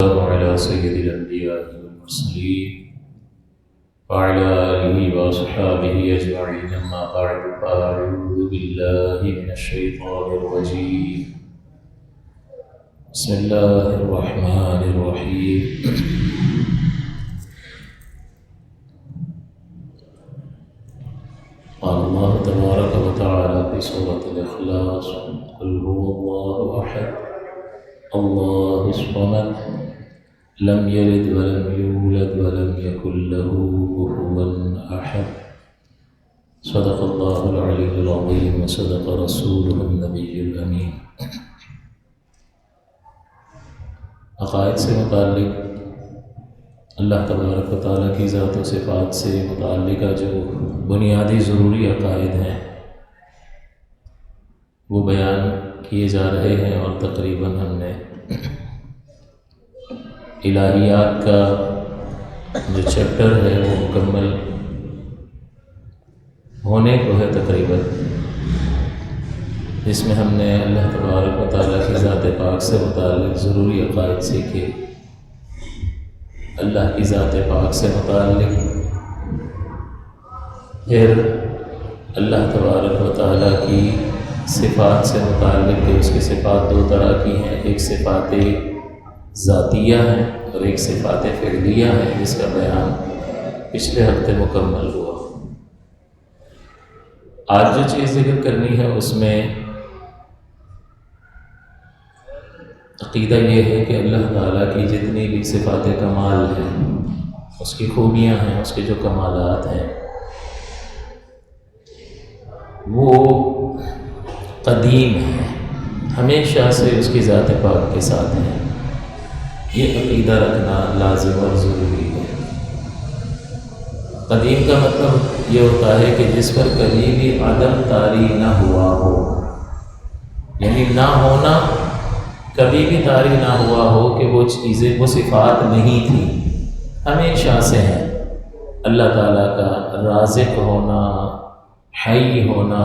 والسلام على سيد الأنبياء والمرسلين وعلى آله وأصحابه أجمعين، أما بعد، فأعوذ بالله من الشيطان الرجيم. بسم الله الرحمن الرحيم. قال الله تبارك وتعالى في سورة الإخلاص: قل هو الله أحد الله الصمد لم يلد ولم يولد ولم يكن له كفوا أحد. صدق الله العلي العظيم وصدق رسوله النبي الأمين. عقائد سے متعلق اللہ تبارک و تعالیٰ کی ذات و صفات سے متعلقہ جو بنیادی ضروری عقائد ہیں وہ بیان کیے جا رہے ہیں، اور تقریباً ہم نے الہیات کا جو چیپٹر ہے وہ مکمل ہونے کو ہے تقریباً، جس میں ہم نے اللہ تبارک و تعالیٰ کی ذات پاک سے متعلق ضروری عقائد سیکھے، اللہ کی ذات پاک سے متعلق، پھر اللہ تبارک و تعالیٰ کی صفات سے متعلق کہ اس کی صفات دو طرح کی ہیں، ایک صفات ذاتیہ ہیں اور ایک صفات فعلیہ ہیں، جس کا بیان پچھلے ہفتے مکمل ہوا۔ آج جو چیز ذکر کرنی ہے اس میں عقیدہ یہ ہے کہ اللہ تعالیٰ کی جتنی بھی صفات کمال ہیں، اس کی خوبیاں ہیں، اس کے جو کمالات ہیں، وہ قدیم ہیں، ہمیشہ سے اس کی ذات پاک کے ساتھ ہیں۔ یہ عقیدہ رکھنا لازم اور ضروری ہے۔ قدیم کا مطلب یہ ہوتا ہے کہ جس پر کبھی بھی عدم طاری نہ ہوا ہو، یعنی نہ ہونا، کبھی بھی طاری نہ ہوا ہو کہ وہ چیزیں، وہ صفات نہیں تھیں، ہمیشہ سے ہیں۔ اللہ تعالیٰ کا رازق ہونا، حی ہونا،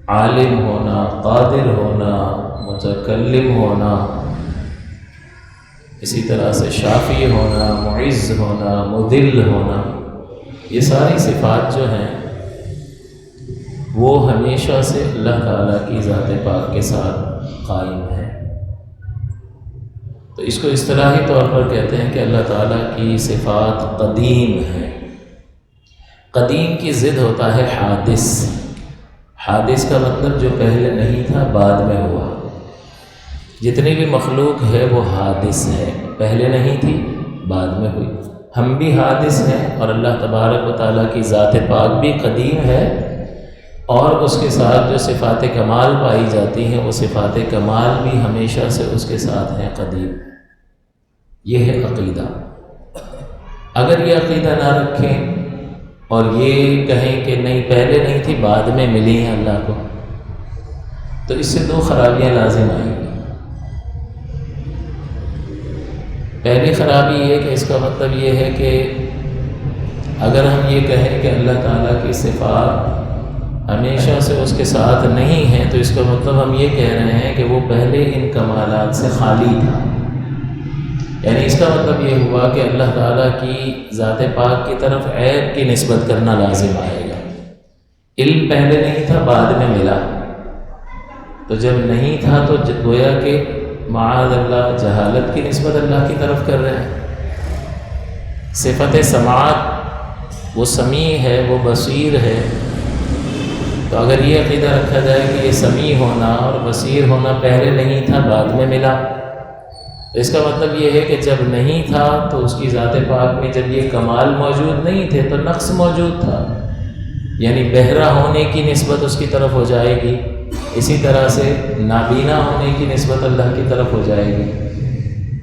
عالم ہونا، قادر ہونا، متکلم ہونا، اسی طرح سے شافی ہونا، معز ہونا، مذل ہونا، یہ ساری صفات جو ہیں وہ ہمیشہ سے اللہ تعالیٰ کی ذات پاک کے ساتھ قائم ہیں۔ تو اس کو اصطلاحی طور پر کہتے ہیں کہ اللہ تعالیٰ کی صفات قدیم ہیں۔ قدیم کی ضد ہوتا ہے حادث۔ حادث کا مطلب جو پہلے نہیں تھا بعد میں ہوا۔ جتنی بھی مخلوق ہے وہ حادث ہے، پہلے نہیں تھی بعد میں ہوئی۔ ہم بھی حادث ہیں، اور اللہ تبارک و تعالیٰ کی ذات پاک بھی قدیم ہے، اور اس کے ساتھ جو صفات کمال پائی جاتی ہیں وہ صفات کمال بھی ہمیشہ سے اس کے ساتھ ہیں، قدیم۔ یہ ہے عقیدہ۔ اگر یہ عقیدہ نہ رکھیں اور یہ کہیں کہ نہیں پہلے نہیں تھی بعد میں ملی ہیں اللہ کو، تو اس سے دو خرابیاں لازم آئیں گی۔ پہلی خرابی یہ کہ اس کا مطلب یہ ہے کہ اگر ہم یہ کہیں کہ اللہ تعالیٰ کی صفات ہمیشہ سے اس کے ساتھ نہیں ہیں، تو اس کا مطلب ہم یہ کہہ رہے ہیں کہ وہ پہلے ان کمالات سے خالی تھا۔ یعنی اس کا مطلب یہ ہوا کہ اللہ تعالیٰ کی ذات پاک کی طرف عیب کی نسبت کرنا لازم آئے گا۔ علم پہلے نہیں تھا بعد میں ملا، تو جب نہیں تھا تو گویا کہ معاذ اللہ جہالت کی نسبت اللہ کی طرف کر رہے ہیں۔ صفت سماعت، وہ سمیع ہے، وہ بصیر ہے، تو اگر یہ عقیدہ رکھا جائے کہ یہ سمیع ہونا اور بصیر ہونا پہلے نہیں تھا بعد میں ملا، تو اس کا مطلب یہ ہے کہ جب نہیں تھا تو اس کی ذات پاک میں جب یہ کمال موجود نہیں تھے تو نقص موجود تھا، یعنی بہرا ہونے کی نسبت اس کی طرف ہو جائے گی، اسی طرح سے نابینا ہونے کی نسبت اللہ کی طرف ہو جائے گی۔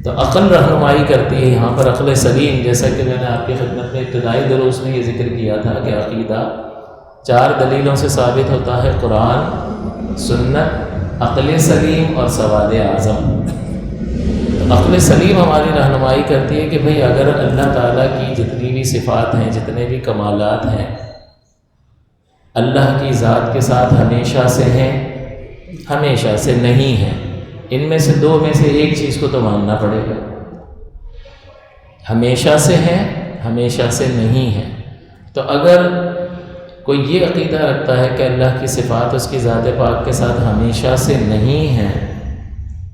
تو عقل رہنمائی کرتی ہے یہاں پر، عقل سلیم، جیسا کہ میں نے آپ کی خدمت میں ابتدائی دروس میں یہ ذکر کیا تھا کہ عقیدہ 4 دلیلوں سے ثابت ہوتا ہے: قرآن، سنت، عقل سلیم اور سواد اعظم۔ عقل سلیم ہماری رہنمائی کرتی ہے کہ بھئی اگر اللہ تعالیٰ کی جتنی بھی صفات ہیں، جتنے بھی کمالات ہیں، اللہ کی ذات کے ساتھ ہمیشہ سے ہیں، ہمیشہ سے نہیں ہیں، ان میں سے دو میں سے ایک چیز کو تو ماننا پڑے گا، ہمیشہ سے ہے، ہمیشہ سے نہیں ہے۔ تو اگر کوئی یہ عقیدہ رکھتا ہے کہ اللہ کی صفات اس کی ذات پاک کے ساتھ ہمیشہ سے نہیں ہیں،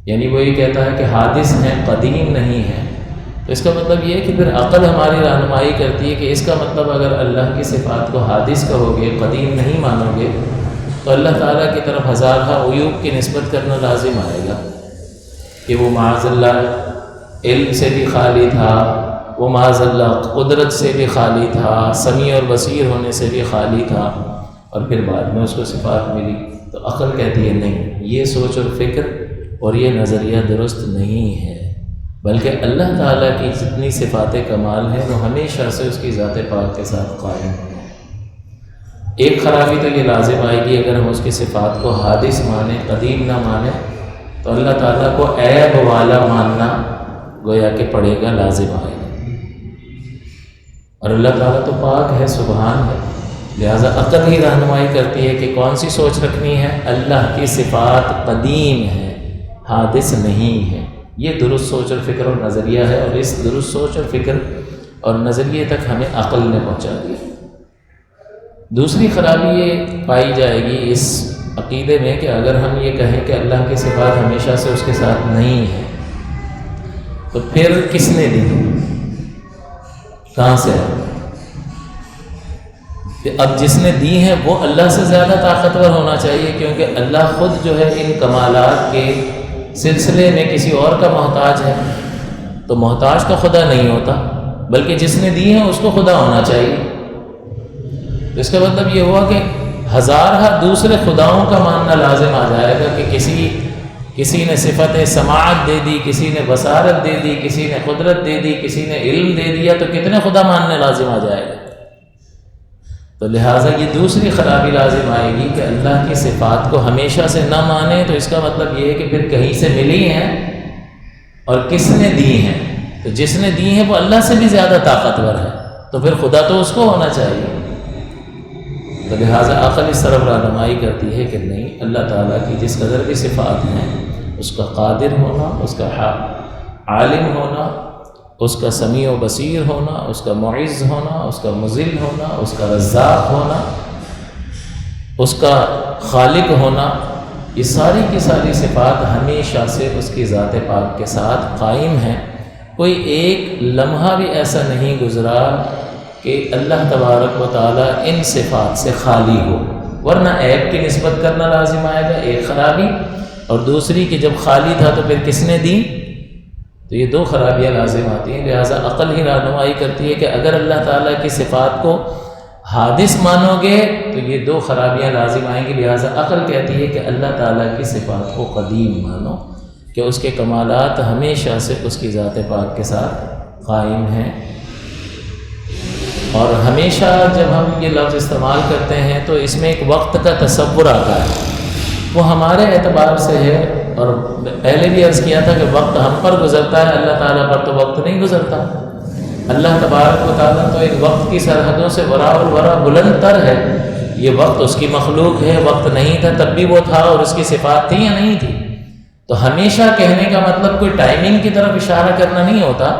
یعنی وہ یہ کہتا ہے کہ حادث ہیں، قدیم نہیں ہیں، تو اس کا مطلب یہ ہے کہ پھر عقل ہماری رہنمائی کرتی ہے کہ اس کا مطلب اگر اللہ کی صفات کو حادث کہو گے، قدیم نہیں مانو گے، تو اللہ تعالیٰ کی طرف ہزارہ عیوب کی نسبت کرنا لازم آئے گا کہ وہ معاذ اللہ علم سے بھی خالی تھا، وہ معاذ اللہ قدرت سے بھی خالی تھا، سمیع اور بصیر ہونے سے بھی خالی تھا، اور پھر بعد میں اس کو صفات ملی۔ تو عقل کہتی ہے نہیں، یہ سوچ اور فکر اور یہ نظریہ درست نہیں ہے، بلکہ اللہ تعالیٰ کی جتنی صفات کمال ہیں وہ ہمیشہ سے اس کی ذات پاک کے ساتھ قائم ہیں۔ ایک خرابی تو یہ لازم آئے گی اگر ہم اس کی صفات کو حادث مانیں، قدیم نہ مانیں، تو اللہ تعالیٰ کو عیب والا ماننا گویا کہ پڑے گا، لازم آئے گا۔ اور اللہ تعالیٰ تو پاک ہے، سبحان ہے، لہٰذا عقل ہی رہنمائی کرتی ہے کہ کون سی سوچ رکھنی ہے۔ اللہ کی صفات قدیم ہے، حادث نہیں ہے، یہ درست سوچ اور فکر اور نظریہ ہے، اور اس درست سوچ اور فکر اور نظریے تک ہمیں عقل نے پہنچا دیا۔ دوسری خرابی یہ پائی جائے گی اس عقیدے میں کہ اگر ہم یہ کہیں کہ اللہ کی صفات ہمیشہ سے اس کے ساتھ نہیں ہے، تو پھر کس نے دی، کہاں سے ہے؟ اب جس نے دی ہیں وہ اللہ سے زیادہ طاقتور ہونا چاہیے، کیونکہ اللہ خود جو ہے ان کمالات کے سلسلے میں کسی اور کا محتاج ہے، تو محتاج تو خدا نہیں ہوتا، بلکہ جس نے دی ہیں اس کو خدا ہونا چاہیے۔ تو اس کا مطلب یہ ہوا کہ ہزارہ دوسرے خداؤں کا ماننا لازم آ جائے گا کہ کسی نے صفت سماعت دے دی، کسی نے بصارت دے دی، کسی نے قدرت دے دی، کسی نے علم دے دیا، تو کتنے خدا ماننے لازم آ جائے گا۔ تو لہٰذا یہ دوسری خرابی لازم آئے گی کہ اللہ کی صفات کو ہمیشہ سے نہ مانے، تو اس کا مطلب یہ ہے کہ پھر کہیں سے ملی ہیں اور کس نے دی ہیں، تو جس نے دی ہیں وہ اللہ سے بھی زیادہ طاقتور ہے، تو پھر خدا تو اس کو ہونا چاہیے۔ تو لہٰذا عقل اس طرف رہنمائی کرتی ہے کہ نہیں، اللہ تعالیٰ کی جس قدر بھی صفات ہیں، اس کا قادر ہونا، اس کا عالم ہونا، اس کا سمیع و بصیر ہونا، اس کا معز ہونا، اس کا مذل ہونا، اس کا رزاق ہونا، اس کا خالق ہونا، یہ ساری کی ساری صفات ہمیشہ سے اس کی ذات پاک کے ساتھ قائم ہیں۔ کوئی ایک لمحہ بھی ایسا نہیں گزرا کہ اللہ تبارک و تعالیٰ ان صفات سے خالی ہو، ورنہ عیب کی نسبت کرنا لازم آئے گا، ایک خرابی، اور دوسری کہ جب خالی تھا تو پھر کس نے دی، تو یہ دو خرابیاں لازم آتی ہیں۔ لہٰذا عقل ہی رہنمائی کرتی ہے کہ اگر اللہ تعالیٰ کی صفات کو حادث مانو گے تو یہ دو خرابیاں لازم آئیں گی، لہٰذا عقل کہتی ہے کہ اللہ تعالیٰ کی صفات کو قدیم مانو، کہ اس کے کمالات ہمیشہ سے اس کی ذات پاک کے ساتھ قائم ہیں۔ اور ہمیشہ جب ہم یہ لفظ استعمال کرتے ہیں تو اس میں ایک وقت کا تصور آتا ہے، وہ ہمارے اعتبار سے ہے، اور پہلے بھی عرض کیا تھا کہ وقت ہم پر گزرتا ہے، اللہ تعالیٰ پر تو وقت نہیں گزرتا۔ اللہ تبارک و تعالیٰ تو ایک وقت کی سرحدوں سے وراء الورا بلند تر ہے، یہ وقت اس کی مخلوق ہے، وقت نہیں تھا تب بھی وہ تھا، اور اس کی صفات تھی یا نہیں تھی۔ تو ہمیشہ کہنے کا مطلب کوئی ٹائمنگ کی طرف اشارہ کرنا نہیں ہوتا،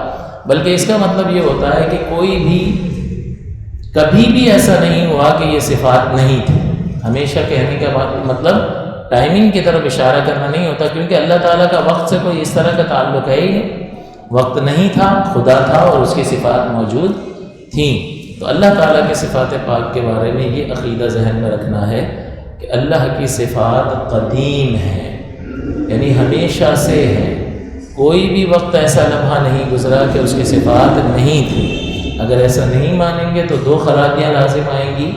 بلکہ اس کا مطلب یہ ہوتا ہے کہ کوئی بھی کبھی بھی ایسا نہیں ہوا کہ یہ صفات نہیں تھی۔ ہمیشہ کہنے کا مطلب ٹائمنگ کی طرف اشارہ کرنا نہیں ہوتا، کیونکہ اللہ تعالیٰ کا وقت سے کوئی اس طرح کا تعلق ہے ہی نہیں، وقت نہیں تھا، خدا تھا اور اس کی صفات موجود تھیں۔ تو اللہ تعالیٰ کی صفات پاک کے بارے میں یہ عقیدہ ذہن میں رکھنا ہے کہ اللہ کی صفات قدیم ہیں، یعنی ہمیشہ سے ہیں، کوئی بھی وقت ایسا لمحہ نہیں گزرا کہ اس کی صفات نہیں تھی۔ اگر ایسا نہیں مانیں گے تو دو خرابیاں لازم آئیں گی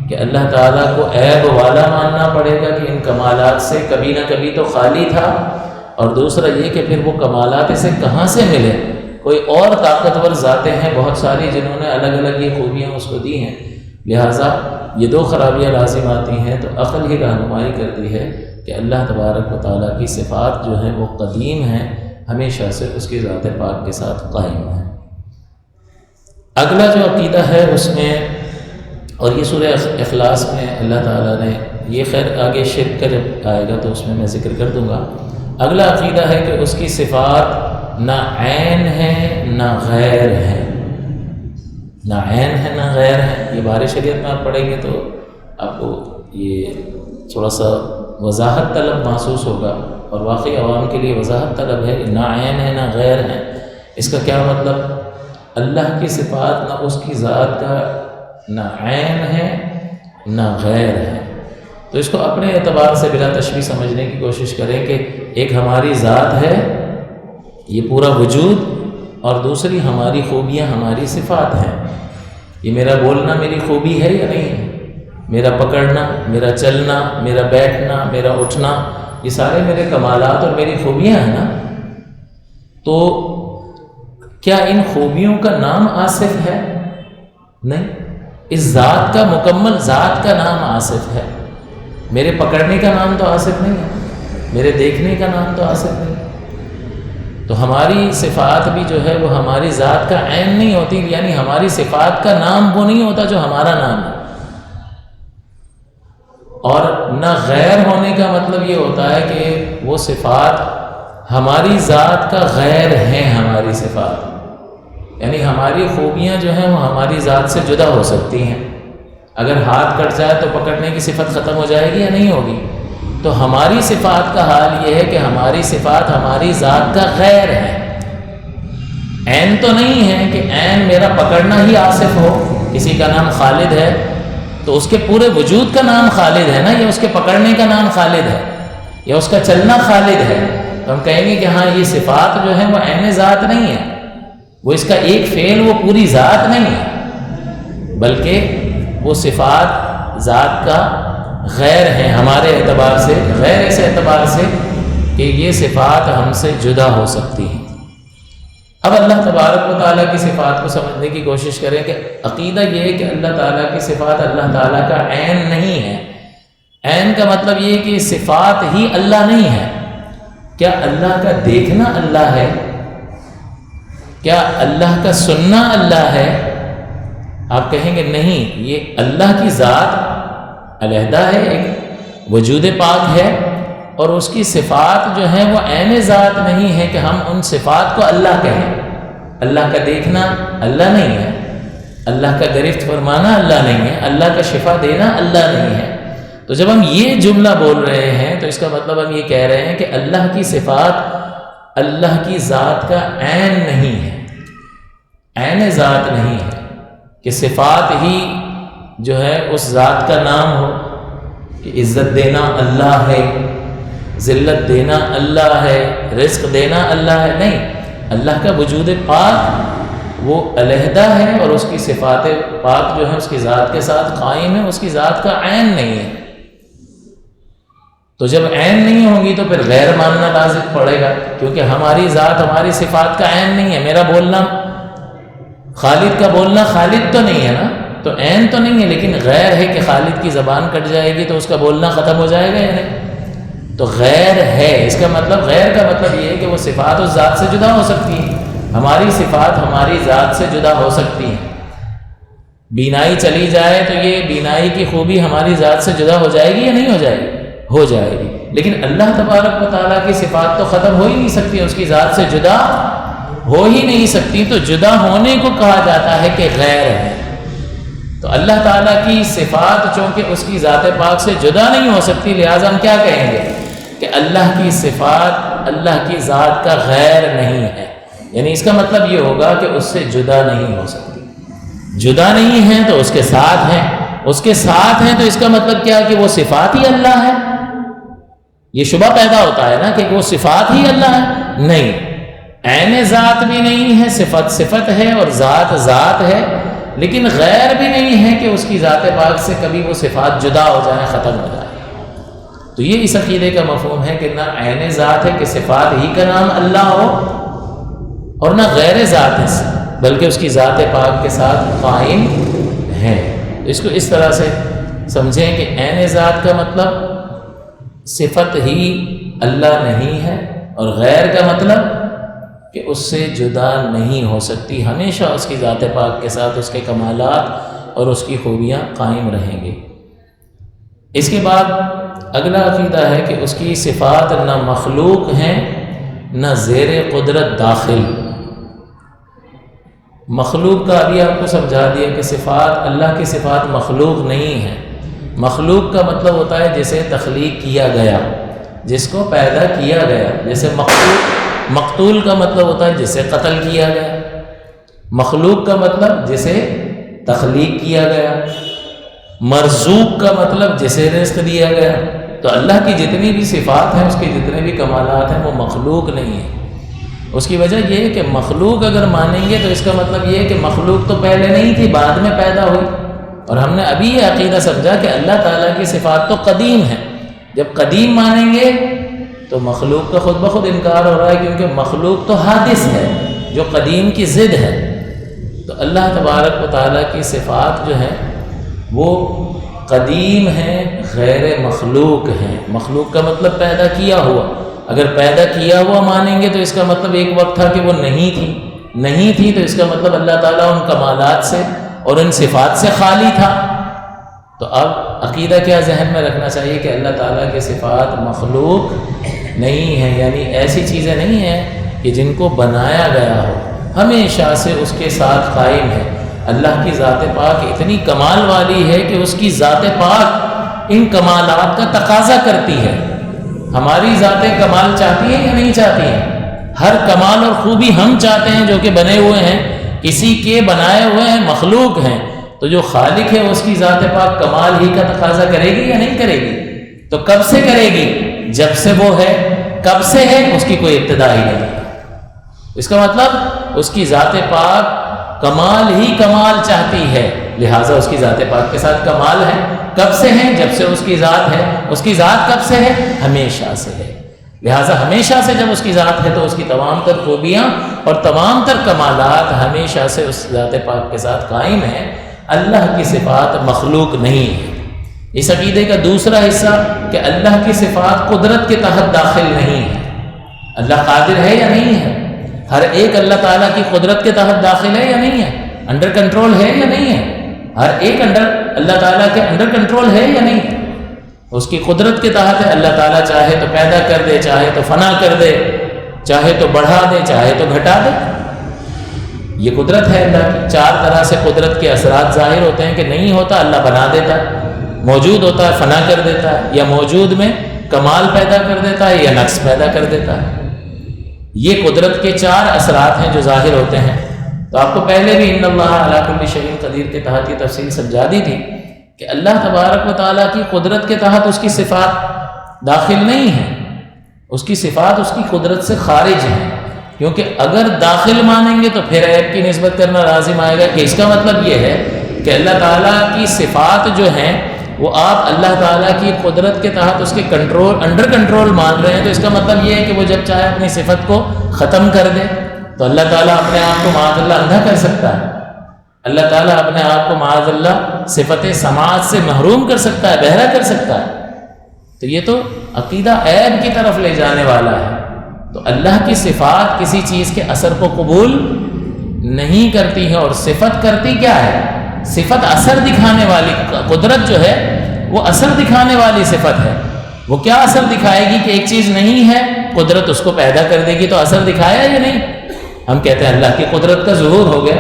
کہ اللہ تعالیٰ کو عیب والا ماننا پڑے گا کہ ان کمالات سے کبھی نہ کبھی تو خالی تھا، اور دوسرا یہ کہ پھر وہ کمالات اسے کہاں سے ملے، کوئی اور طاقتور ذاتیں ہیں بہت ساری جنہوں نے الگ الگ یہ خوبیاں اس کو دی ہیں۔ لہٰذا یہ دو خرابیاں لازم آتی ہیں، تو عقل ہی رہنمائی کرتی ہے کہ اللہ تبارک و تعالیٰ کی صفات جو ہیں وہ قدیم ہیں، ہمیشہ سے اس کی ذات پاک کے ساتھ قائم ہیں۔ اگلا جو عقیدہ ہے اس میں، اور یہ سورہ اخلاص میں اللہ تعالیٰ نے، یہ خیر آگے شرک کا جب آئے گا تو اس میں ذکر کر دوں گا، اگلا عقیدہ ہے کہ اس کی صفات نہ عین ہے نہ غیر ہے، نہ عین ہے نہ غیر ہے۔ یہ بارِ شریعت میں آپ پڑھیں گے تو آپ کو یہ تھوڑا سا وضاحت طلب محسوس ہوگا، اور واقعی عوام کے لیے وضاحت طلب ہے کہ نہ عین ہے نہ غیر ہے۔ اس کا کیا مطلب؟ اللہ کی صفات نہ اس کی ذات کا نہ عین ہے نہ غیر ہے۔ تو اس کو اپنے اعتبار سے بلا تشبیہ سمجھنے کی کوشش کریں کہ ایک ہماری ذات ہے، یہ پورا وجود، اور دوسری ہماری خوبیاں ہماری صفات ہیں۔ یہ میرا بولنا میری خوبی ہے یا نہیں ہے؟ میرا پکڑنا، میرا چلنا، میرا بیٹھنا، میرا اٹھنا، یہ سارے میرے کمالات اور میری خوبیاں ہیں نا۔ تو کیا ان خوبیوں کا نام آصف ہے؟ نہیں، اس ذات کا، مکمل ذات کا نام آصف ہے۔ میرے پکڑنے کا نام تو آصف نہیں ہے، میرے دیکھنے کا نام تو آصف نہیں ہے۔ تو ہماری صفات بھی جو ہے وہ ہماری ذات کا عین نہیں ہوتی، یعنی ہماری صفات کا نام وہ نہیں ہوتا جو ہمارا نام ہے۔ اور نہ غیر ہونے کا مطلب یہ ہوتا ہے کہ وہ صفات ہماری ذات کا غیر ہیں، ہماری صفات، یعنی ہماری خوبیاں جو ہیں وہ ہماری ذات سے جدا ہو سکتی ہیں۔ اگر ہاتھ کٹ جائے تو پکڑنے کی صفت ختم ہو جائے گی یا نہیں ہوگی؟ تو ہماری صفات کا حال یہ ہے کہ ہماری صفات ہماری ذات کا غیر ہے، عین تو نہیں ہے کہ عین میرا پکڑنا ہی آصف ہو۔ کسی کا نام خالد ہے تو اس کے پورے وجود کا نام خالد ہے نا، یا اس کے پکڑنے کا نام خالد ہے، یا اس کا چلنا خالد ہے، تو ہم کہیں گے کہ ہاں یہ صفات جو ہیں وہ عین ذات نہیں ہے، وہ اس کا ایک فعل وہ پوری ذات نہیں ہے، بلکہ وہ صفات ذات کا غیر ہیں ہمارے اعتبار سے، غیر اس اعتبار سے کہ یہ صفات ہم سے جدا ہو سکتی ہیں۔ اب اللہ تبارک و تعالیٰ کی صفات کو سمجھنے کی کوشش کریں کہ عقیدہ یہ ہے کہ اللہ تعالیٰ کی صفات اللہ تعالیٰ کا عین نہیں ہے۔ عین کا مطلب یہ ہے کہ صفات ہی اللہ نہیں ہے۔ کیا اللہ کا دیکھنا اللہ ہے؟ کیا اللہ کا سننا اللہ ہے؟ آپ کہیں گے نہیں، یہ اللہ کی ذات علیحدہ ہے، ایک وجود پاک ہے، اور اس کی صفات جو ہیں وہ عین ذات نہیں ہے کہ ہم ان صفات کو اللہ کہیں۔ اللہ کا دیکھنا اللہ نہیں ہے، اللہ کا گرفت فرمانا اللہ نہیں ہے، اللہ کا شفا دینا اللہ نہیں ہے۔ تو جب ہم یہ جملہ بول رہے ہیں تو اس کا مطلب ہم یہ کہہ رہے ہیں کہ اللہ کی صفات اللہ کی ذات کا عین نہیں ہے، عین ذات نہیں ہے کہ صفات ہی جو ہے اس ذات کا نام ہو، کہ عزت دینا اللہ ہے، ذلت دینا اللہ ہے، رزق دینا اللہ ہے۔ نہیں، اللہ کا وجود پاک وہ علیحدہ ہے، اور اس کی صفات پاک جو ہے اس کی ذات کے ساتھ قائم ہے، اس کی ذات کا عین نہیں ہے۔ تو جب عین نہیں ہوگی تو پھر غیر ماننا لازم پڑے گا، کیونکہ ہماری ذات ہماری صفات کا عین نہیں ہے۔ میرا بولنا، خالد کا بولنا خالد تو نہیں ہے نا، تو عین تو نہیں ہے، لیکن غیر ہے کہ خالد کی زبان کٹ جائے گی تو اس کا بولنا ختم ہو جائے گا یا نہیں؟ تو غیر ہے، اس کا مطلب، غیر کا مطلب یہ ہے کہ وہ صفات اس ذات سے جدا ہو سکتی ہیں۔ ہماری صفات ہماری ذات سے جدا ہو سکتی ہیں۔ بینائی چلی جائے تو یہ بینائی کی خوبی ہماری ذات سے جدا ہو جائے گی یا نہیں ہو جائے گی؟ ہو جائے گی۔ لیکن اللہ تبارک و تعالیٰ کی صفات تو ختم ہو ہی نہیں سکتی، اس کی ذات سے جدا ہو ہی نہیں سکتی، تو جدا ہونے کو کہا جاتا ہے کہ غیر ہے۔ تو اللہ تعالیٰ کی صفات چونکہ اس کی ذات پاک سے جدا نہیں ہو سکتی، لہٰذا ہم کیا کہیں گے کہ اللہ کی صفات اللہ کی ذات کا غیر نہیں ہے، یعنی اس کا مطلب یہ ہوگا کہ اس سے جدا نہیں ہو سکتی۔ جدا نہیں ہیں تو اس کے ساتھ ہیں، اس کے ساتھ ہیں تو اس کا مطلب کیا کہ وہ صفات ہی اللہ ہے؟ یہ شبہ پیدا ہوتا ہے نا کہ وہ صفات ہی اللہ ہے۔ نہیں، عین ذات بھی نہیں ہے، صفت صفت ہے اور ذات ذات ہے، لیکن غیر بھی نہیں ہے کہ اس کی ذات پاک سے کبھی وہ صفات جدا ہو جائیں، ختم ہو جائیں۔ تو یہ اس عقیدے کا مفہوم ہے کہ نہ عین ذات ہے کہ صفات ہی کا نام اللہ ہو، اور نہ غیر ذات ہے بلکہ اس کی ذات پاک کے ساتھ قائم ہے۔ اس کو اس طرح سے سمجھیں کہ عین ذات کا مطلب صفت ہی اللہ نہیں ہے، اور غیر کا مطلب کہ اس سے جدا نہیں ہو سکتی، ہمیشہ اس کی ذات پاک کے ساتھ اس کے کمالات اور اس کی خوبیاں قائم رہیں گے۔ اس کے بعد اگلا عقیدہ ہے کہ اس کی صفات نہ مخلوق ہیں نہ زیر قدرت داخل. مخلوق کا ابھی آپ کو سمجھا دیا کہ صفات اللہ کی صفات مخلوق نہیں ہیں. مخلوق کا مطلب ہوتا ہے جسے تخلیق کیا گیا، جس کو پیدا کیا گیا. جیسے مقتول کا مطلب ہوتا ہے جسے قتل کیا گیا. مخلوق کا مطلب جسے تخلیق کیا گیا. مرزوق کا مطلب جسے رزق دیا گیا. تو اللہ کی جتنی بھی صفات ہیں، اس کے جتنے بھی کمالات ہیں، وہ مخلوق نہیں ہیں. اس کی وجہ یہ ہے کہ مخلوق اگر مانیں گے تو اس کا مطلب یہ ہے کہ مخلوق تو پہلے نہیں تھی، بعد میں پیدا ہوئی. اور ہم نے ابھی یہ عقیدہ سمجھا کہ اللہ تعالیٰ کی صفات تو قدیم ہیں. جب قدیم مانیں گے تو مخلوق کا خود بخود انکار ہو رہا ہے، کیونکہ مخلوق تو حادث ہے جو قدیم کی ضد ہے. تو اللہ تبارک و تعالیٰ کی صفات جو ہیں وہ قدیم ہیں، غیر مخلوق ہیں. مخلوق کا مطلب پیدا کیا ہوا. اگر پیدا کیا ہوا مانیں گے تو اس کا مطلب ایک وقت تھا کہ وہ نہیں تھی تو اس کا مطلب اللہ تعالیٰ ان کمالات سے اور ان صفات سے خالی تھا. تو اب عقیدہ کیا ذہن میں رکھنا چاہیے کہ اللہ تعالیٰ کے صفات مخلوق نہیں ہیں، یعنی ایسی چیزیں نہیں ہیں کہ جن کو بنایا گیا ہو، ہمیشہ سے اس کے ساتھ قائم ہے. اللہ کی ذات پاک اتنی کمال والی ہے کہ اس کی ذات پاک ان کمالات کا تقاضا کرتی ہے. ہماری ذات کمال چاہتی ہے یا نہیں چاہتی ہے؟ ہر کمال اور خوبی ہم چاہتے ہیں جو کہ بنے ہوئے ہیں، کسی کے بنائے ہوئے ہیں، مخلوق ہیں. تو جو خالق ہے اس کی ذات پاک کمال ہی کا تقاضا کرے گی یا نہیں کرے گی؟ تو کب سے کرے گی؟ جب سے وہ ہے. کب سے ہے؟ اس کی کوئی ابتدا ہی نہیں. اس کا مطلب اس کی ذات پاک کمال ہی کمال چاہتی ہے، لہٰذا اس کی ذات پاک کے ساتھ کمال ہے. کب سے ہے؟ جب سے اس کی ذات ہے. اس کی ذات کب سے ہے؟ ہمیشہ سے ہے. لہٰذا ہمیشہ سے جب اس کی ذات ہے تو اس کی تمام تر خوبیاں اور تمام تر کمالات ہمیشہ سے اس ذات پاک کے ساتھ قائم ہیں. اللہ کی صفات مخلوق نہیں ہے. اس عقیدے کا دوسرا حصہ کہ اللہ کی صفات قدرت کے تحت داخل نہیں ہے. اللہ قادر ہے یا نہیں ہے؟ ہر ایک اللہ تعالیٰ کی قدرت کے تحت داخل ہے یا نہیں ہے؟ انڈر کنٹرول ہے یا نہیں ہے؟ ہر ایک اللہ تعالیٰ کے انڈر کنٹرول ہے یا نہیں ہے؟ اس کی قدرت کے تحت ہے. اللہ تعالیٰ چاہے تو پیدا کر دے، چاہے تو فنا کر دے، چاہے تو بڑھا دے، چاہے تو گھٹا دے. یہ قدرت ہے اللہ کی. چار طرح سے قدرت کے اثرات ظاہر ہوتے ہیں کہ نہیں ہوتا اللہ بنا دیتا ہے، موجود ہوتا ہے فنا کر دیتا ہے، یا موجود میں کمال پیدا کر دیتا ہے یا نقص پیدا کر دیتا ہے. یہ قدرت کے چار اثرات ہیں جو ظاہر ہوتے ہیں. تو آپ کو پہلے بھی ان اللہ علی کل شیء قدیر کے تحت یہ تفصیل سمجھا دی تھی کہ اللہ تبارک و تعالیٰ کی قدرت کے تحت اس کی صفات داخل نہیں ہیں. اس کی صفات اس کی قدرت سے خارج ہیں، کیونکہ اگر داخل مانیں گے تو پھر عیب کی نسبت کرنا لازم آئے گا کہ اس کا مطلب یہ ہے کہ اللہ تعالیٰ کی صفات جو ہیں وہ آپ اللہ تعالیٰ کی قدرت کے تحت اس کے انڈر کنٹرول مان رہے ہیں. تو اس کا مطلب یہ ہے کہ وہ جب چاہے اپنی صفت کو ختم کر دے. تو اللہ تعالیٰ اپنے آپ کو معاذ اللہ اندھا کر سکتا ہے. اللہ تعالیٰ اپنے آپ کو معاذ اللہ صفت سماعت سے محروم کر سکتا ہے، بہرا کر سکتا ہے. تو یہ تو عقیدہ عیب کی طرف لے جانے والا ہے. تو اللہ کی صفات کسی چیز کے اثر کو قبول نہیں کرتی ہیں، اور صفت کرتی کیا ہے؟ صفت اثر دکھانے والی. قدرت جو ہے وہ اثر دکھانے والی صفت ہے. وہ کیا اثر دکھائے گی کہ ایک چیز نہیں ہے، قدرت اس کو پیدا کر دے گی تو اثر دکھایا یا نہیں؟ ہم کہتے ہیں اللہ کی قدرت کا ظہور ہو گیا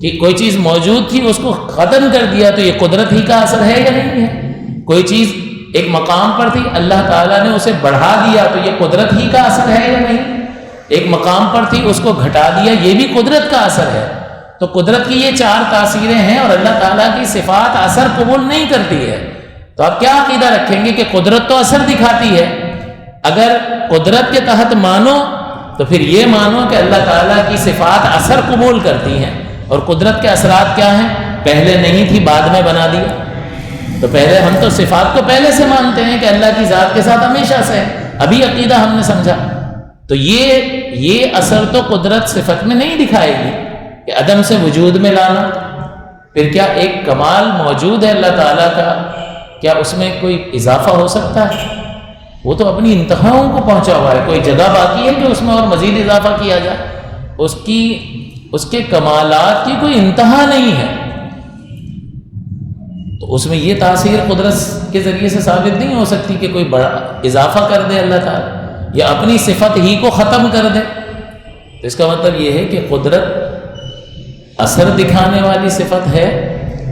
کہ کوئی چیز موجود تھی اس کو ختم کر دیا، تو یہ قدرت ہی کا اثر ہے یا نہیں ہے؟ کوئی چیز ایک مقام پر تھی، اللہ تعالیٰ نے اسے بڑھا دیا، تو یہ قدرت ہی کا اثر ہے یا نہیں؟ ایک مقام پر تھی، اس کو گھٹا دیا، یہ بھی قدرت کا اثر ہے. تو قدرت کی یہ چار تاثیریں ہیں اور اللہ تعالیٰ کی صفات اثر قبول نہیں کرتی ہے. تو آپ کیا عقیدہ رکھیں گے کہ قدرت تو اثر دکھاتی ہے؟ اگر قدرت کے تحت مانو تو پھر یہ مانو کہ اللہ تعالیٰ کی صفات اثر قبول کرتی ہیں. اور قدرت کے اثرات کیا ہیں؟ پہلے نہیں تھی، بعد میں بنا دیا. تو پہلے ہم تو صفات کو پہلے سے مانتے ہیں کہ اللہ کی ذات کے ساتھ ہمیشہ سے ہے. ابھی عقیدہ ہم نے سمجھا. تو یہ اثر تو قدرت صفت میں نہیں دکھائے گی کہ عدم سے وجود میں لانا. پھر کیا ایک کمال موجود ہے اللہ تعالیٰ کا، کیا اس میں کوئی اضافہ ہو سکتا ہے؟ وہ تو اپنی انتہاؤں کو پہنچا ہوا ہے. کوئی جگہ باقی ہے کہ اس میں اور مزید اضافہ کیا جائے؟ اس کے کمالات کی کوئی انتہا نہیں ہے. تو تو اس میں یہ تاثیر قدرت کے ذریعے سے ثابت نہیں ہو سکتی کہ کوئی بڑا اضافہ کر دے اللہ تعالیٰ یا اپنی صفت ہی کو ختم کر دے. تو اس کا مطلب یہ ہے کہ قدرت اثر دکھانے والی صفت ہے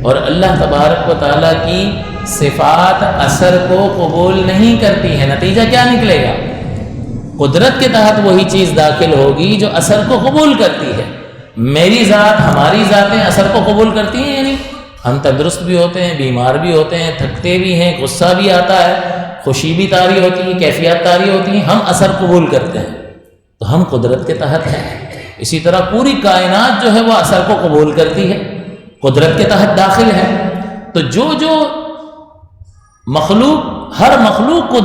اور اللہ تبارک و تعالیٰ کی صفات اثر کو قبول نہیں کرتی ہیں. نتیجہ کیا نکلے گا؟ قدرت کے تحت وہی چیز داخل ہوگی جو اثر کو قبول کرتی ہے. میری ذات، ہماری ذاتیں اثر کو قبول کرتی ہیں؟ یعنی ہم تندرست بھی ہوتے ہیں، بیمار بھی ہوتے ہیں، تھکتے بھی ہیں، غصہ بھی آتا ہے، خوشی بھی طاری ہوتی ہے، کیفیات طاری ہوتی ہیں، ہم اثر قبول کرتے ہیں تو ہم قدرت کے تحت ہیں. اسی طرح پوری کائنات جو ہے وہ اثر کو قبول کرتی ہے، قدرت کے تحت داخل ہے. تو جو مخلوق، ہر مخلوق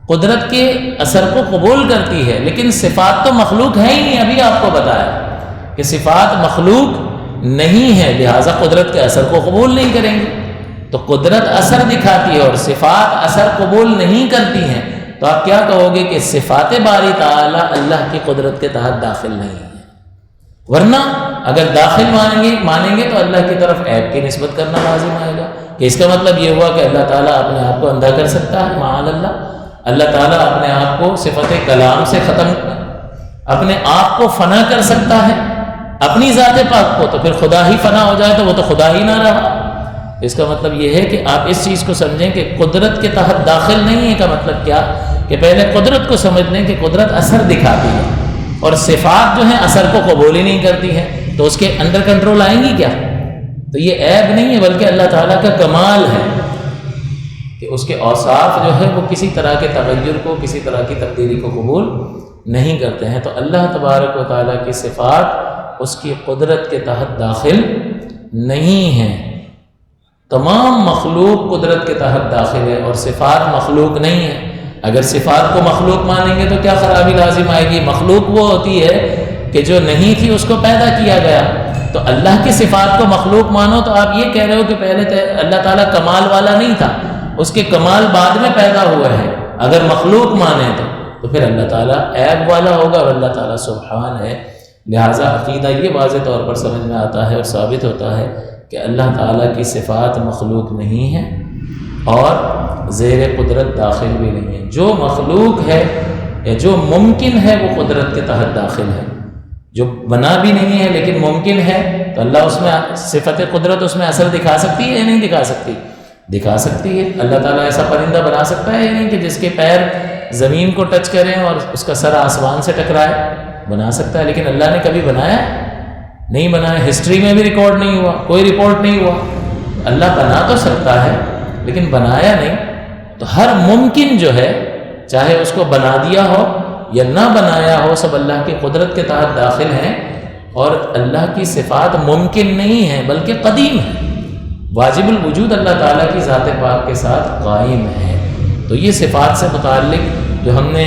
قدرت کے اثر کو قبول کرتی ہے، لیکن صفات تو مخلوق ہے ہی نہیں. ابھی آپ کو بتایا کہ صفات مخلوق نہیں ہے، لہٰذا قدرت کے اثر کو قبول نہیں کریں گے. تو قدرت اثر دکھاتی ہے اور صفات اثر قبول نہیں کرتی ہیں، تو آپ کیا کہو گے کہ صفات باری تعالیٰ اللہ کی قدرت کے تحت داخل نہیں ہیں. ورنہ اگر داخل مانیں گے تو اللہ کی طرف عیب کی نسبت کرنا لازم آئے گا کہ اس کا مطلب یہ ہوا کہ اللہ تعالیٰ اپنے آپ کو اندھا کر سکتا ہے. معاذ اللہ تعالیٰ اپنے آپ کو صفت کلام سے ختم، اپنے آپ کو فنا کر سکتا ہے، اپنی ذات پاک کو. تو پھر خدا ہی فنا ہو جائے تو وہ تو خدا ہی نہ رہا. اس کا مطلب یہ ہے کہ آپ اس چیز کو سمجھیں کہ قدرت کے تحت داخل نہیں ہے کا مطلب کیا کہ پہلے قدرت کو سمجھ لیں کہ قدرت اثر دکھاتی ہے اور صفات جو ہیں اثر کو قبول ہی نہیں کرتی ہیں، تو اس کے اندر کنٹرول آئیں گی کیا؟ تو یہ عیب نہیں ہے بلکہ اللہ تعالیٰ کا کمال ہے کہ اس کے اوصاف جو ہے وہ کسی طرح کے تغیر کو، کسی طرح کی تبدیلی کو قبول نہیں کرتے ہیں. تو اللہ تبارک و تعالیٰ کی صفات اس کی قدرت کے تحت داخل نہیں ہیں. تمام مخلوق قدرت کے تحت داخل ہے اور صفات مخلوق نہیں ہے. اگر صفات کو مخلوق مانیں گے تو کیا خرابی لازم آئے گی؟ مخلوق وہ ہوتی ہے کہ جو نہیں تھی اس کو پیدا کیا گیا. تو اللہ کی صفات کو مخلوق مانو تو آپ یہ کہہ رہے ہو کہ پہلے اللہ تعالیٰ کمال والا نہیں تھا، اس کے کمال بعد میں پیدا ہوا ہے. اگر مخلوق مانیں تو پھر اللہ تعالیٰ عیب والا ہوگا اور اللہ تعالیٰ سبحان ہے. لہٰذا عقیدہ یہ واضح طور پر سمجھ میں آتا ہے اور ثابت ہوتا ہے کہ اللہ تعالیٰ کی صفات مخلوق نہیں ہیں اور زیر قدرت داخل بھی نہیں ہے. جو مخلوق ہے یا جو ممکن ہے وہ قدرت کے تحت داخل ہے. جو بنا بھی نہیں ہے لیکن ممکن ہے تو اللہ اس میں صفت قدرت اس میں اثر دکھا سکتی ہے یا نہیں دکھا سکتی؟ دکھا سکتی ہے. اللہ تعالیٰ ایسا پرندہ بنا سکتا ہے یا نہیں کہ جس کے پیر زمین کو ٹچ کریں اور اس کا سر آسمان سے ٹکرائے؟ بنا سکتا ہے. لیکن اللہ نے کبھی بنایا؟ نہیں بنایا. ہسٹری میں بھی ریکارڈ نہیں ہوا، کوئی رپورٹ نہیں ہوا. اللہ بنا تو سکتا ہے لیکن بنایا نہیں. تو ہر ممکن جو ہے چاہے اس کو بنا دیا ہو یا نہ بنایا ہو سب اللہ کی قدرت کے تحت داخل ہیں. اور اللہ کی صفات ممکن نہیں ہیں بلکہ قدیم ہیں. واجب الوجود اللہ تعالیٰ کی ذات پاک کے ساتھ قائم ہے. تو یہ صفات سے متعلق جو ہم نے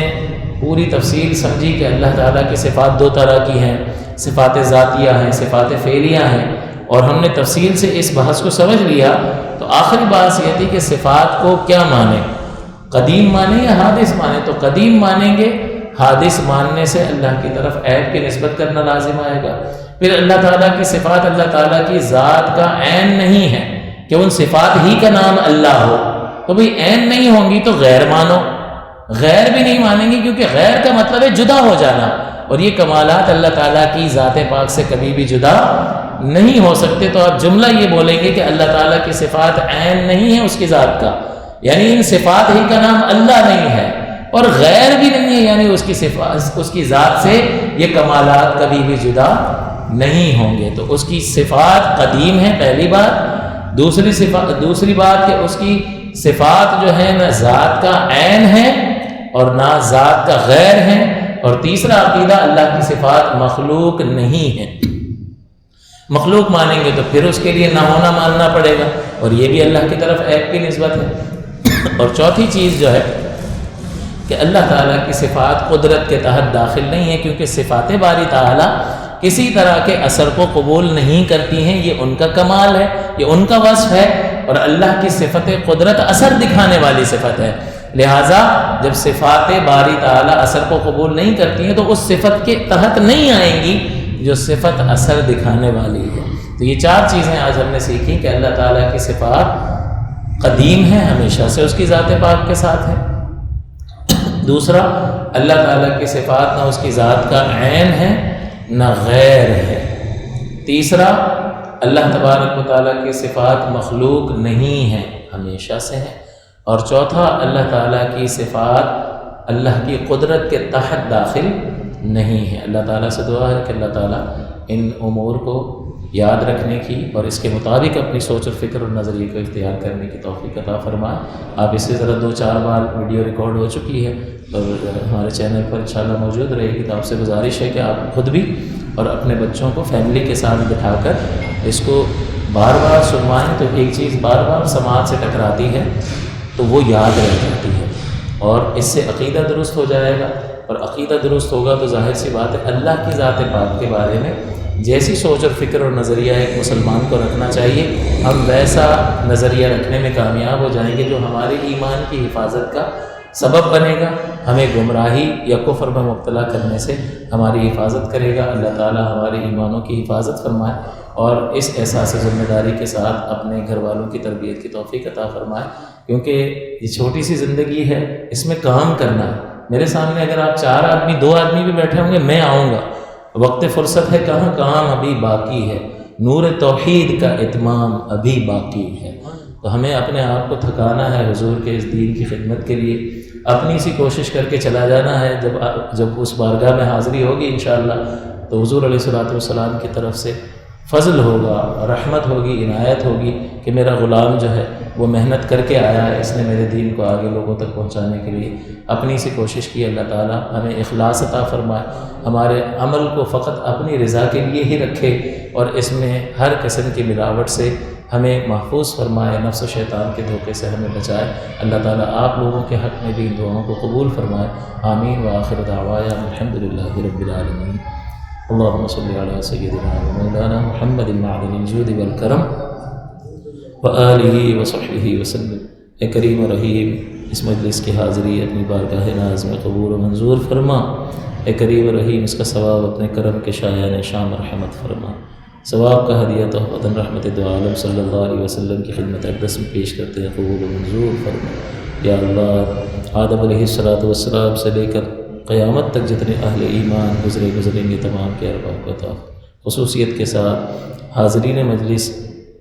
پوری تفصیل سمجھی کہ اللہ تعالیٰ کی صفات دو طرح کی ہیں، صفات ذاتیہ ہیں، صفات فعلیہ ہیں، اور ہم نے تفصیل سے اس بحث کو سمجھ لیا. تو آخری بات یہ تھی کہ صفات کو کیا مانیں، قدیم مانیں یا حادث مانیں؟ تو قدیم مانیں گے، حادث ماننے سے اللہ کی طرف عیب کی نسبت کرنا لازم آئے گا. پھر اللہ تعالیٰ کی صفات اللہ تعالیٰ کی ذات کا عین نہیں ہے کہ ان صفات ہی کا نام اللہ ہو. تو بھئی عین نہیں ہوں گی تو غیر مانو. غیر بھی نہیں مانیں گے کیونکہ غیر کا مطلب ہے جدا ہو جانا، اور یہ کمالات اللہ تعالیٰ کی ذات پاک سے کبھی بھی جدا نہیں ہو سکتے. تو آپ جملہ یہ بولیں گے کہ اللہ تعالیٰ کی صفات عین نہیں ہے اس کی ذات کا، یعنی ان صفات ہی کا نام اللہ نہیں ہے، اور غیر بھی نہیں ہے یعنی اس کی صفات، اس کی ذات سے یہ کمالات کبھی بھی جدا نہیں ہوں گے. تو اس کی صفات قدیم ہیں، پہلی بات. دوسری بات کہ اس کی صفات جو ہے نہ ذات کا عین ہے اور نہ ذات کا غیر ہے. اور تیسرا عقیدہ اللہ کی صفات مخلوق نہیں ہے. مخلوق مانیں گے تو پھر اس کے لیے نہ ہونا ماننا پڑے گا، اور یہ بھی اللہ کی طرف عیب کی نسبت ہے. اور چوتھی چیز جو ہے کہ اللہ تعالیٰ کی صفات قدرت کے تحت داخل نہیں ہے کیونکہ صفات باری تعالیٰ کسی طرح کے اثر کو قبول نہیں کرتی ہیں. یہ ان کا کمال ہے، یہ ان کا وصف ہے. اور اللہ کی صفت قدرت اثر دکھانے والی صفت ہے. لہٰذا جب صفات باری تعالیٰ اثر کو قبول نہیں کرتی ہیں تو اس صفت کے تحت نہیں آئیں گی جو صفت اثر دکھانے والی ہے. تو یہ 4 چیزیں آج ہم نے سیکھی کہ اللہ تعالیٰ کی صفات قدیم ہیں، ہمیشہ سے اس کی ذات پاک کے ساتھ ہے۔ دوسرا، اللہ تعالیٰ کی صفات نہ اس کی ذات کا عین ہے نہ غیر ہے۔ تیسرا، اللہ تبارک و تعالیٰ کی صفات مخلوق نہیں ہیں، ہمیشہ سے ہیں۔ اور چوتھا، اللہ تعالیٰ کی صفات اللہ کی قدرت کے تحت داخل نہیں ہے۔ اللہ تعالیٰ سے دعا ہے کہ اللہ تعالیٰ ان امور کو یاد رکھنے کی اور اس کے مطابق اپنی سوچ اور فکر اور نظریے کو اختیار کرنے کی توفیق عطا فرمائے۔ آپ اس سے ذرا 2-4 بار ویڈیو ریکارڈ ہو چکی ہے اور ہمارے چینل پر انشاءاللہ موجود رہے گی، تو آپ سے گزارش ہے کہ آپ خود بھی اور اپنے بچوں کو فیملی کے ساتھ بٹھا کر اس کو بار بار سنوائیں، تو ایک چیز بار بار سماعت سے ٹکراتی ہے تو وہ یاد رہ جاتی ہے اور اس سے عقیدہ درست ہو جائے گا، اور عقیدہ درست ہوگا تو ظاہر سی بات ہے اللہ کی ذات پاک کے بارے میں جیسی سوچ اور فکر اور نظریہ ایک مسلمان کو رکھنا چاہیے، ہم ویسا نظریہ رکھنے میں کامیاب ہو جائیں گے جو ہمارے ایمان کی حفاظت کا سبب بنے گا، ہمیں گمراہی یا کفر میں مبتلا کرنے سے ہماری حفاظت کرے گا۔ اللہ تعالی ہمارے ایمانوں کی حفاظت فرمائے اور اس احساس ذمہ داری کے ساتھ اپنے گھر والوں کی تربیت کی توفیق عطا فرمائے، کیونکہ یہ چھوٹی سی زندگی ہے، اس میں کام کرنا ہے۔ میرے سامنے اگر آپ 4 آدمی 2 آدمی بھی بیٹھے ہوں گے، میں آؤں گا، وقت فرصت ہے کہاں، کام ابھی باقی ہے، نور توحید کا اتمام ابھی باقی ہے۔ تو ہمیں اپنے آپ کو تھکانا ہے حضور کے اس دین کی خدمت کے لیے، اپنی سی کوشش کر کے چلا جانا ہے۔ جب اس بارگاہ میں حاضری ہوگی انشاءاللہ تو حضور علیہ الصلوۃ والسلام کی طرف سے فضل ہوگا، رحمت ہوگی، عنایت ہوگی کہ میرا غلام جو ہے وہ محنت کر کے آیا ہے، اس نے میرے دین کو آگے لوگوں تک پہنچانے کے لیے اپنی سی کوشش کی۔ اللہ تعالیٰ ہمیں اخلاص عطا فرمائے، ہمارے عمل کو فقط اپنی رضا کے لیے ہی رکھے اور اس میں ہر قسم کی ملاوٹ سے ہمیں محفوظ فرمائے، نفس و شیطان کے دھوکے سے ہمیں بچائے۔ اللہ تعالیٰ آپ لوگوں کے حق میں بھی ان دعاؤں کو قبول فرمائے۔ آمین وآخر دعوانا الحمدللہ رب العالمین۔ اللہم صلی علی سیدنا و مولانا محمد معدن الجود والکرم وآلہ وصحبہ وسلم۔ اے کریم و رحیم، اس مجلس کی حاضری اپنی بارگاہ ناز میں قبول و منظور فرما۔ اے کریم و رحیم، اس کا ثواب اپنے کرم کے شایان شام رحمت فرما۔ ثواب کا ہدیہ تحفۃ رحمت دو عالم صلی اللہ علیہ وسلم کی خدمت اقدس میں پیش کرتے ہیں، قبول و منظور فرما۔ یا اللہ، آدم علیہ السلام سے لے کر قیامت تک جتنے اہل ایمان گزریں گے تمام کے ارواح کو عطا، خصوصیت کے ساتھ حاضرین مجلس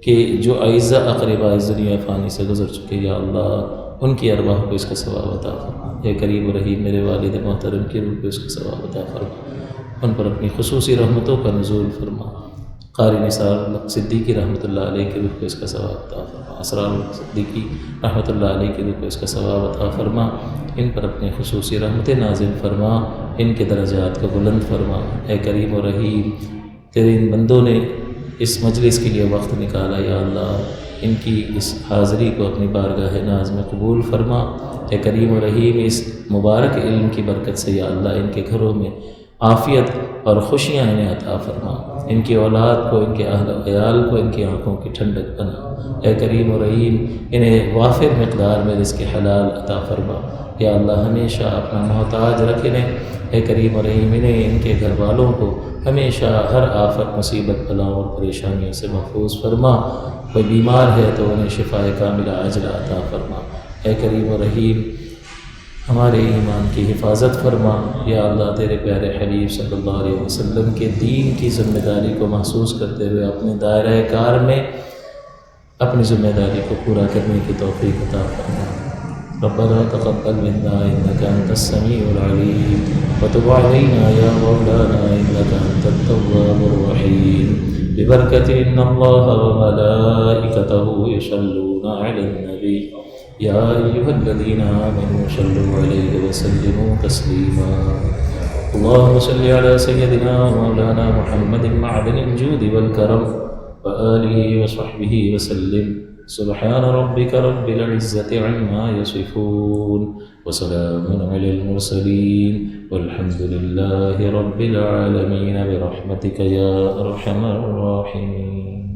کے جو اعزہ اقرباء اس دنیا فانی سے گزر چکے، یا اللہ ان کی ارواح کو اس کا ثواب عطا فرما۔ اے کریم و رحیم، میرے والد محترم کی روح کو اس کا ثواب عطا فرما، ان پر اپنی خصوصی رحمتوں کا نزول فرما۔ قاری نثار صدیقی رحمۃ اللہ علیہ کی روح کو اس کا ثواب عطا فرما، اسرار صدیقی رحمۃ اللہ علیہ کی روح کو اس کا ثواب عطا فرما، ان پر اپنے خصوصی رحمتیں نازل فرما، ان کے درجات کو بلند فرما۔ اے کریم و رحیم، تیرے ان بندوں نے اس مجلس کے لیے وقت نکالا، یا اللہ ان کی اس حاضری کو اپنی بارگاہ ناز میں قبول فرما۔ اے کریم و رحیم، اس مبارک علم کی برکت سے یا اللہ ان کے گھروں میں عافیت اور خوشیاں انہیں عطا فرما، ان کی اولاد کو، ان کے اہل و عیال کو، ان کی آنکھوں کی ٹھنڈک بنا۔ اے کریم و رحیم، انہیں وافر مقدار میں رزق حلال عطا فرما، یا اللہ ہمیشہ اپنا محتاج رکھ انہیں۔ اے کریم و رحیم، انہیں ان کے گھر والوں کو ہمیشہ ہر آفت، مصیبت، بلاؤں اور پریشانیوں سے محفوظ فرما۔ کوئی بیمار ہے تو انہیں شفائے کاملہ عاجلہ عطا فرما۔ اے کریم و رحیم، ہمارے ایمان کی حفاظت فرما، یا اللہ تیرے پیارے حبیب صلی اللہ علیہ وسلم کے دین کی ذمہ داری کو محسوس کرتے ہوئے اپنے دائرہ کار میں اپنی ذمہ داری کو پورا کرنے کی توفیق عطا فرما۔ ربنا تقبل منا انك انت السميع العليم وتب علينا يا مولانا انك انت التواب الرحيم ببركة ان الله وملائكته يصلون على النبي يا أيها الذين آمنوا صلوا عليه وسلموا تسليما اللهم صل على سيدنا مولانا محمد معدن الجود والكرم وآله وصحبه وسلم سبحان ربك رب العزة عما يصفون وسلام على المرسلين والحمد لله رب العالمين برحمتك يا أرحم الراحمين.